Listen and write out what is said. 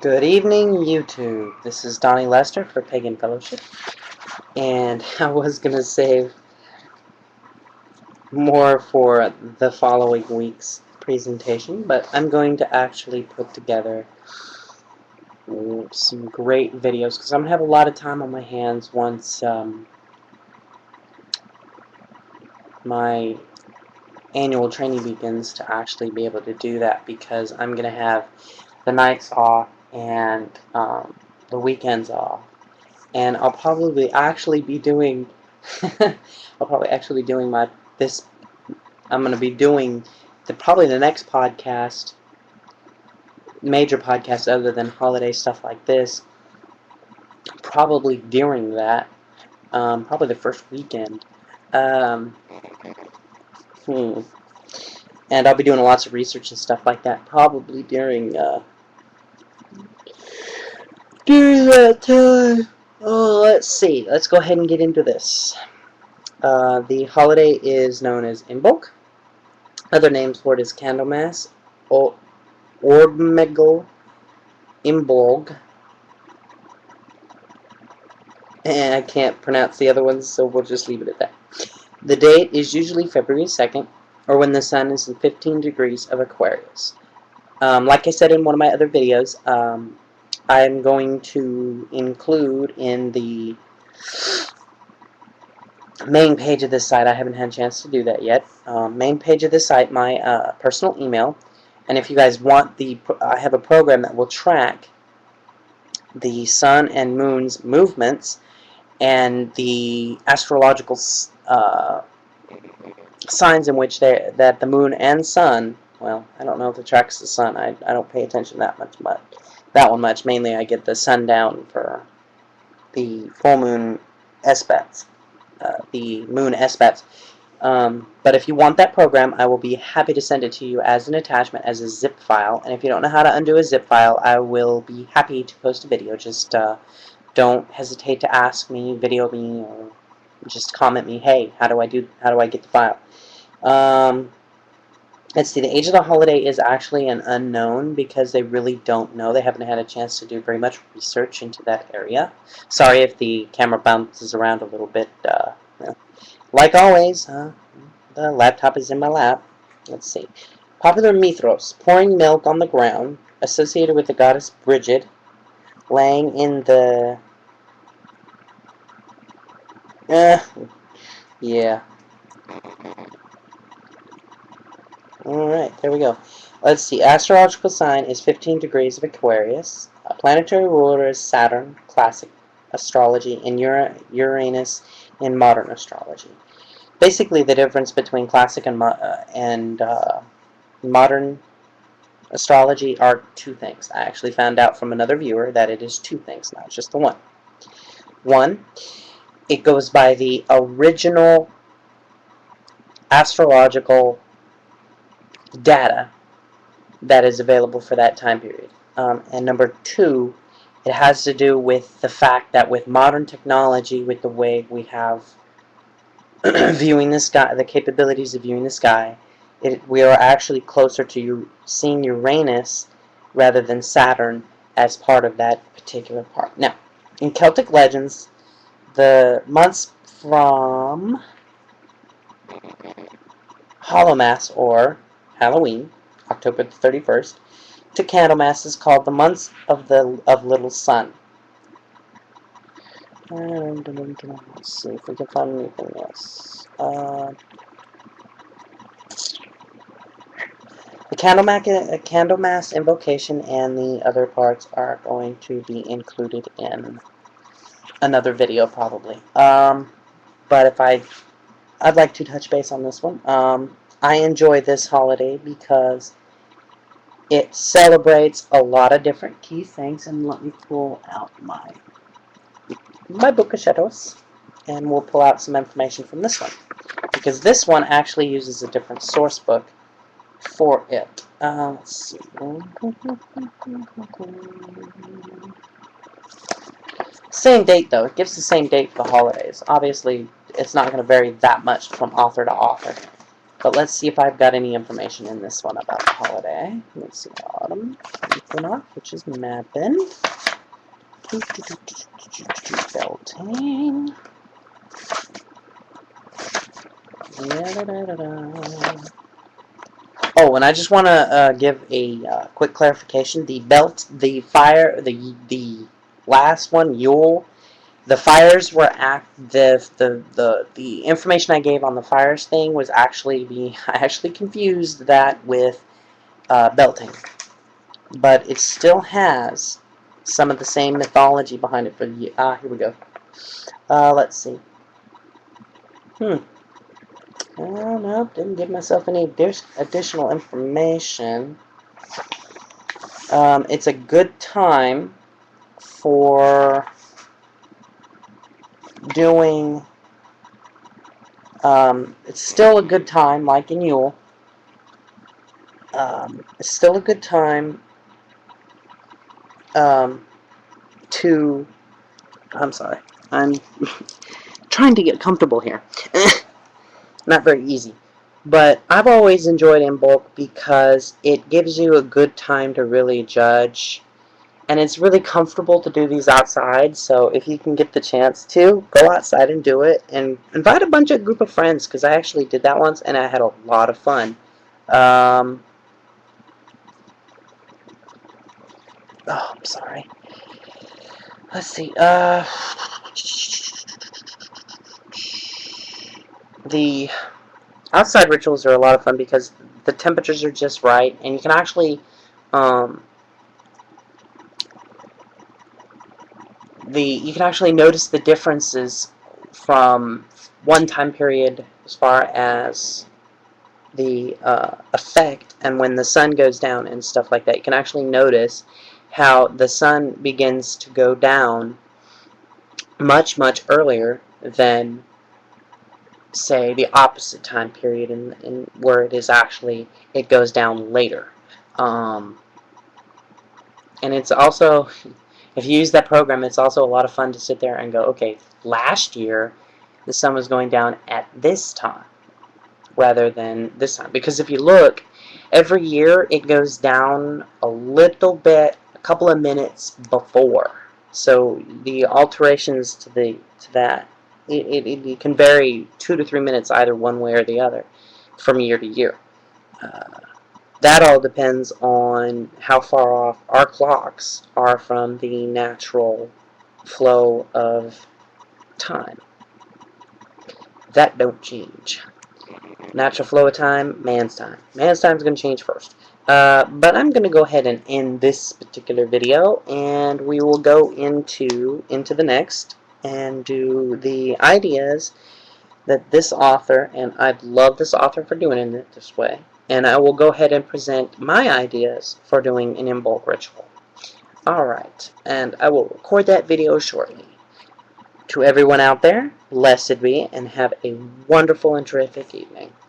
Good evening, YouTube. This is Donnie Lester for Pagan Fellowship, and I was going to save more for the following week's presentation, but I'm going to actually put together some great videos because I'm going to have a lot of time on my hands once my annual training begins to actually be able to do that, because I'm going to have the nights off and the weekends off. And I'll probably actually be doing I'm going to be doing probably the next podcast, major podcast other than holiday stuff like this, probably during that, probably the first weekend. Um, and I'll be doing lots of research and stuff like that, probably during that time. Oh, let's see. Let's go ahead and get into this. The holiday is known as Imbolc. Other names for it is Candlemas, Orbmegal, Imbolg, and I can't pronounce the other ones, so we'll just leave it at that. The date is usually February 2nd, or when the sun is in 15 degrees of Aquarius. Like I said in one of my other videos, I'm going to include in the main page of this site, I haven't had a chance to do that yet, main page of this site, my personal email. And if you guys want I have a program that will track the sun and moon's movements and the astrological signs in which that the moon and sun, well, I don't know if it tracks the sun. I don't pay attention that one much. Mainly I get the sundown for the full moon aspects, the moon aspects. But if you want that program, I will be happy to send it to you as an attachment, as a zip file. And if you don't know how to undo a zip file, I will be happy to post a video. Just don't hesitate to ask me, video me, or just comment me, hey, how do I get the file? Let's see, the age of the holiday is actually an unknown because they really don't know. They haven't had a chance to do very much research into that area. Sorry if the camera bounces around a little bit. Like always, the laptop is in my lap. Let's see. Popular mythos, pouring milk on the ground, associated with the goddess Bridget, laying in the... yeah. Alright, there we go. Let's see. Astrological sign is 15 degrees of Aquarius. A planetary ruler is Saturn, classic astrology, and Uranus in modern astrology. Basically, the difference between classic and modern astrology are two things. I actually found out from another viewer that it is two things, not just the one. One, it goes by the original astrological data that is available for that time period. And number two, it has to do with the fact that with modern technology, with the way we have viewing the sky, the capabilities of viewing the sky, we are actually closer to seeing Uranus rather than Saturn as part of that particular part. Now, in Celtic legends, the months from Hallowmas, or Halloween, October the 31st, to Candlemas is called the months of Little Sun. Let's see if we can find anything else. The Candlemas invocation and the other parts are going to be included in another video, probably. But if I'd like to touch base on this one. I enjoy this holiday because it celebrates a lot of different key things. And let me pull out my book of shadows, and we'll pull out some information from this one, because this one actually uses a different source book for it. Let's see. Same date, though. It gives the same date for the holidays. Obviously, it's not going to vary that much from author to author. But let's see if I've got any information in this one about the holiday. Let's see, autumn equinox, which is mapping. Beltane. Oh, and I just want to give a quick clarification. The last one, Yule. The fires were the information I gave on the fires thing was actually I actually confused that with Beltane, but it still has some of the same mythology behind it. For here we go. Let's see. Oh, no, didn't give myself any additional information. It's a good time for doing. It's still a good time, like in Yule. It's still a good time to. I'm sorry. I'm trying to get comfortable here. Not very easy. But I've always enjoyed Imbolc because it gives you a good time to really judge. And it's really comfortable to do these outside, so if you can get the chance to, go outside and do it. And invite a group of friends, because I actually did that once, and I had a lot of fun. Oh, I'm sorry. Let's see. The outside rituals are a lot of fun because the temperatures are just right, and you can actually, you can actually notice the differences from one time period as far as the effect, and when the sun goes down and stuff like that. You can actually notice how the sun begins to go down much earlier than, say, the opposite time period, in where it goes down later. And it's also, if you use that program, it's also a lot of fun to sit there and go, okay, last year the sun was going down at this time rather than this time. Because if you look, every year it goes down a little bit, a couple of minutes before. So the alterations to that, it can vary 2 to 3 minutes either one way or the other from year to year. That all depends on how far off our clocks are from the natural flow of time. That don't change. Natural flow of time, man's time. Man's time is going to change first. But I'm going to go ahead and end this particular video, and we will go into the next and do the ideas that this author, and I love this author for doing it this way, and I will go ahead and present my ideas for doing an Imbolc ritual. Alright, and I will record that video shortly. To everyone out there, blessed be, and have a wonderful and terrific evening.